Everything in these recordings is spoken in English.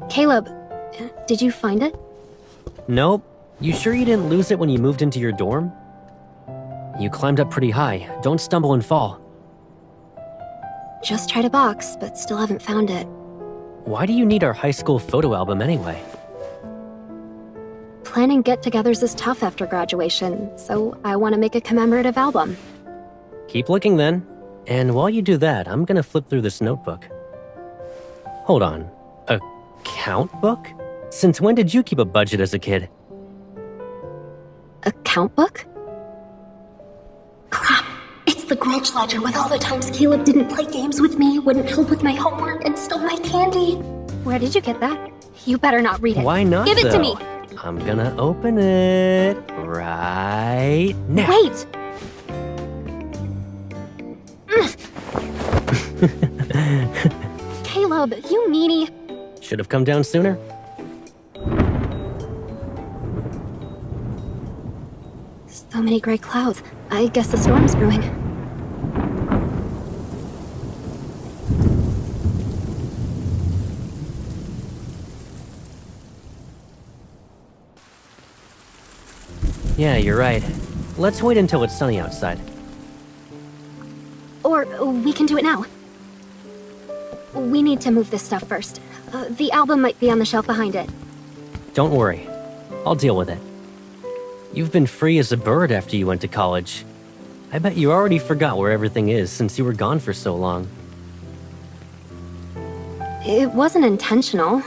Caleb, did you find it? Nope. You sure you didn't lose it when you moved into your dorm? You climbed up pretty high. Don't stumble and fall. Just tried a box, but still haven't found it. Why do you need our high school photo album anyway? Planning get-togethers is tough after graduation, so I want to make a commemorative album. Keep looking then. And while you do that, I'm gonna flip through this notebook. Hold on. A count book? Since when did you keep a budget as a kid? A count book? Crap! It's the grudge ledger with all the times Caleb didn't play games with me, wouldn't help with my homework, and stole my candy. Where did you get that? You better not read it. Why not, Give it to me! I'm gonna open it right now. Wait! Caleb, you meanie. Should have come down sooner. So many gray clouds. I guess the storm's brewing. Yeah, you're right. Let's wait until it's sunny outside. Or we can do it now. We need to move this stuff first. The album might be on the shelf behind it. Don't worry. I'll deal with it. You've been free as a bird after you went to college. I bet you already forgot where everything is since you were gone for so long. It wasn't intentional.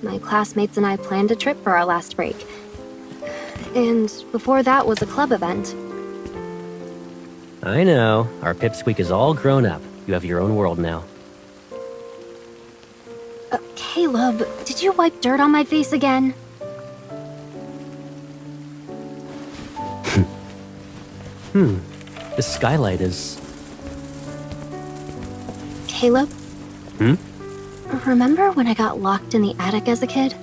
My classmates and I planned a trip for our last break. And before that was a club event. I know. Our pipsqueak is all grown up. You have your own world now. Caleb, did you wipe dirt on my face again? The skylight is... Caleb? Remember when I got locked in the attic as a kid?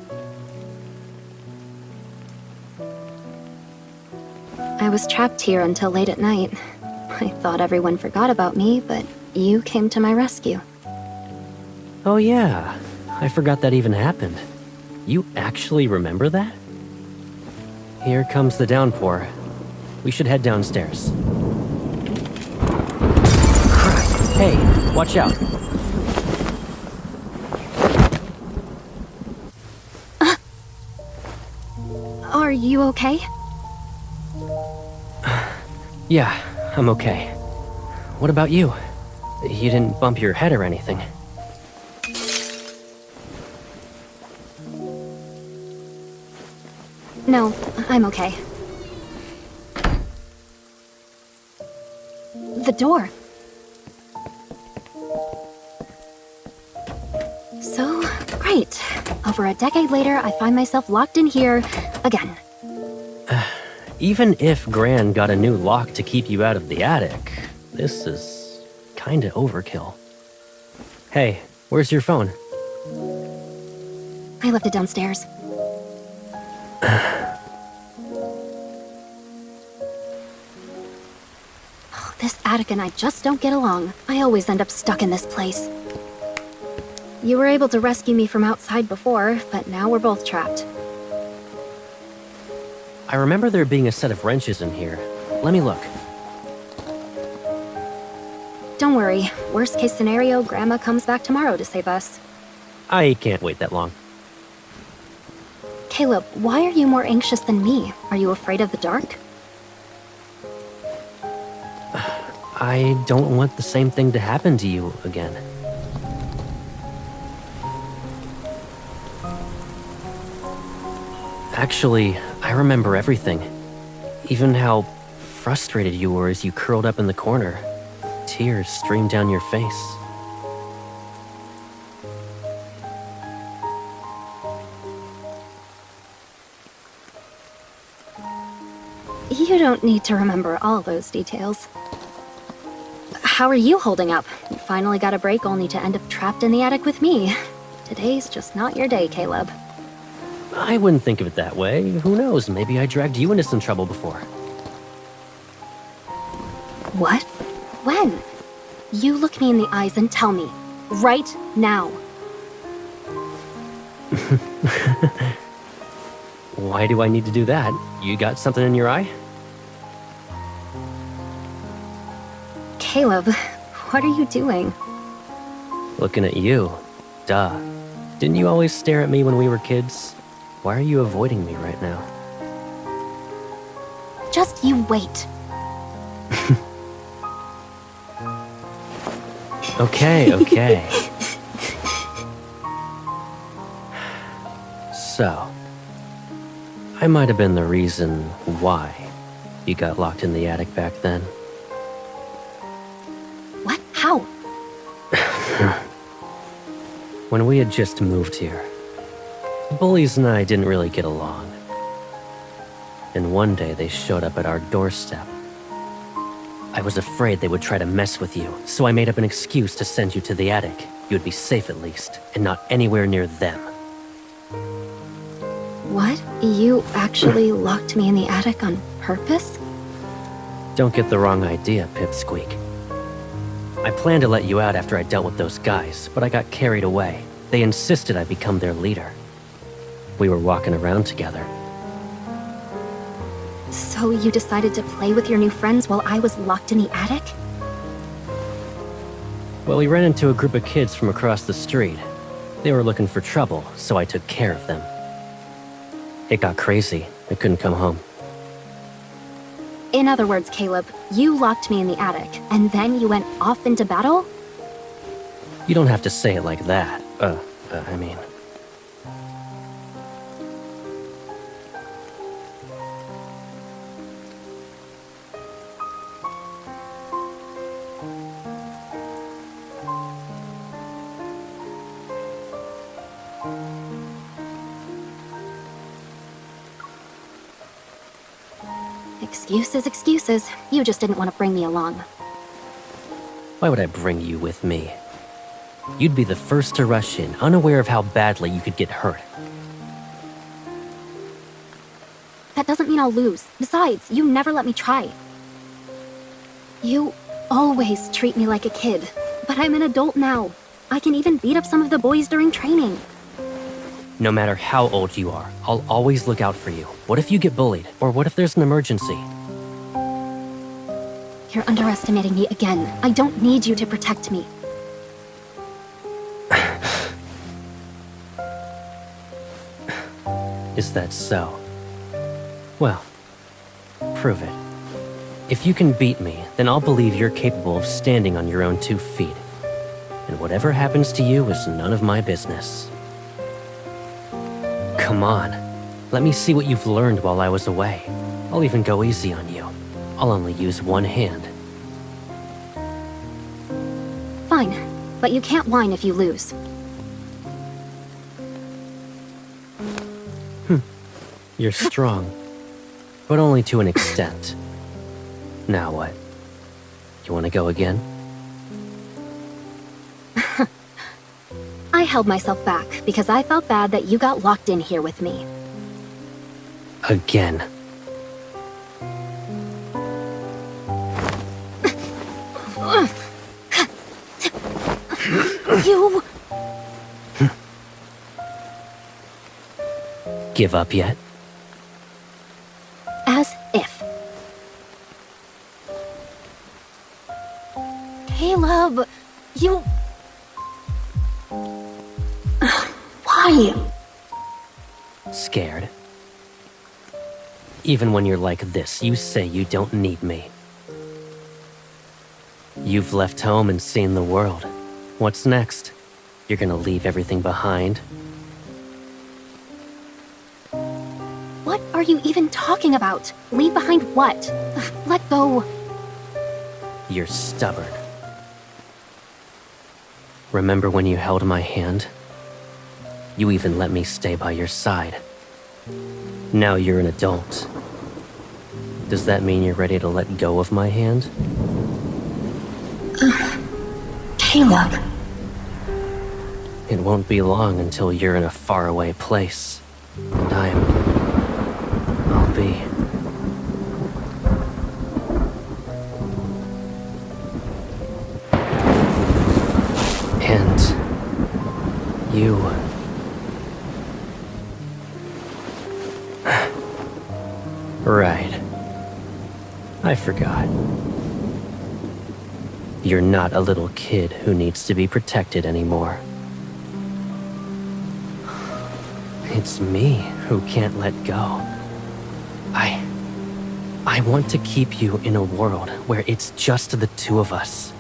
I was trapped here until late at night. I thought everyone forgot about me, but you came to my rescue. Oh yeah, I forgot that even happened. You actually remember that? Here comes the downpour. We should head downstairs. Crap. Hey, watch out. Are you okay? Yeah, I'm okay. What about you? You didn't bump your head or anything. No, I'm okay. The door. So, great. Over a decade later, I find myself locked in here again. Even if Gran got a new lock to keep you out of the attic, this is kinda overkill. Hey, where's your phone? I left it downstairs. This attic and I just don't get along. I always end up stuck in this place. You were able to rescue me from outside before, but now we're both trapped. I remember there being a set of wrenches in here. Let me look. Don't worry. Worst case scenario, Grandma comes back tomorrow to save us. I can't wait that long. Caleb, why are you more anxious than me? Are you afraid of the dark? I don't want the same thing to happen to you again. Actually, I remember everything. Even how frustrated you were as you curled up in the corner. Tears streamed down your face. You don't need to remember all those details. How are you holding up? You finally got a break only to end up trapped in the attic with me. Today's just not your day, Caleb. I wouldn't think of it that way. Who knows, maybe I dragged you into some trouble before. What? When? You look me in the eyes and tell me. Right now. Why do I need to do that? You got something in your eye? Caleb, what are you doing? Looking at you. Duh. Didn't you always stare at me when we were kids? Why are you avoiding me right now? Just you wait. Okay. So, I might have been the reason why you got locked in the attic back then. What? How? When we had just moved here, the bullies and I didn't really get along. And one day they showed up at our doorstep. I was afraid they would try to mess with you, so I made up an excuse to send you to the attic. You'd be safe at least, and not anywhere near them. What? You actually locked me in the attic on purpose? Don't get the wrong idea, Pipsqueak. I planned to let you out after I dealt with those guys, but I got carried away. They insisted I become their leader. We were walking around together. So you decided to play with your new friends while I was locked in the attic? Well, we ran into a group of kids from across the street. They were looking for trouble, so I took care of them. It got crazy. I couldn't come home. In other words, Caleb, you locked me in the attic, and then you went off into battle? You don't have to say it like that. I mean... Excuses. You just didn't want to bring me along. Why would I bring you with me? You'd be the first to rush in, unaware of how badly you could get hurt. That doesn't mean I'll lose. Besides, you never let me try. You always treat me like a kid, but I'm an adult now. I can even beat up some of the boys during training. No matter how old you are, I'll always look out for you. What if you get bullied? Or what if there's an emergency? You're underestimating me again. I don't need you to protect me. Is that so? Well, prove it. If you can beat me, then I'll believe you're capable of standing on your own 2 feet. And whatever happens to you is none of my business. Come on. Let me see what you've learned while I was away. I'll even go easy on you. I'll only use one hand. Fine, but you can't whine if you lose. You're strong, but only to an extent. Now what? You want to go again? I held myself back because I felt bad that you got locked in here with me. Again. You... Give up yet? As if. Caleb, you... Why? Scared? Even when you're like this, you say you don't need me. You've left home and seen the world. What's next? You're gonna leave everything behind? What are you even talking about? Leave behind what? Let go. You're stubborn. Remember when you held my hand? You even let me stay by your side. Now you're an adult. Does that mean you're ready to let go of my hand? Caleb. It won't be long until you're in a faraway place. And I'll be... And... you... I forgot. You're not a little kid who needs to be protected anymore. It's me who can't let go. I want to keep you in a world where it's just the two of us.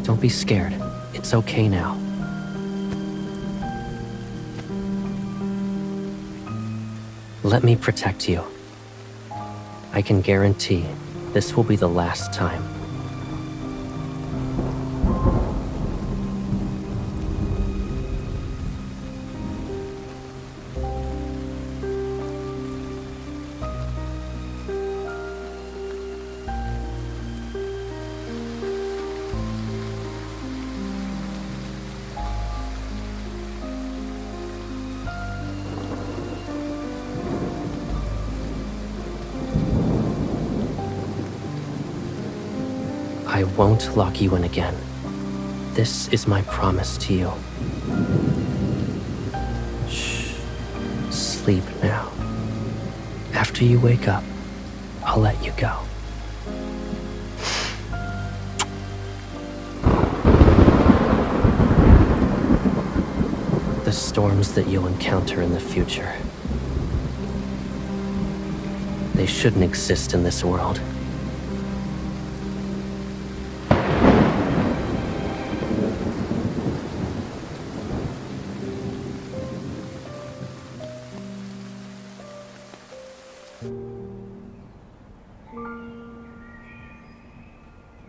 Don't be scared. It's okay now. Let me protect you. I can guarantee this will be the last time. I won't lock you in again. This is my promise to you. Shh. Sleep now. After you wake up, I'll let you go. The storms that you'll encounter in the future, they shouldn't exist in this world.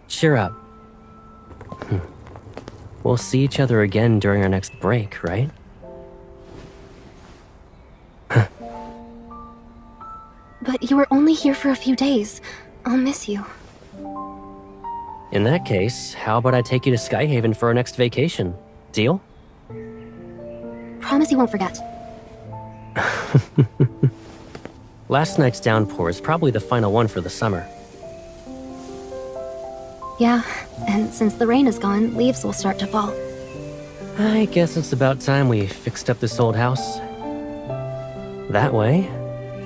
Cheer up. We'll see each other again during our next break, right? But you were only here for a few days. I'll miss you. In that case, how about I take you to Skyhaven for our next vacation? Deal? Promise you won't forget. Last night's downpour is probably the final one for the summer. Yeah, and since the rain is gone, leaves will start to fall. I guess it's about time we fixed up this old house. That way,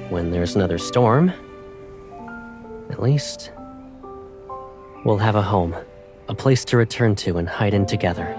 when there's another storm, at least we'll have a home, a place to return to and hide in together.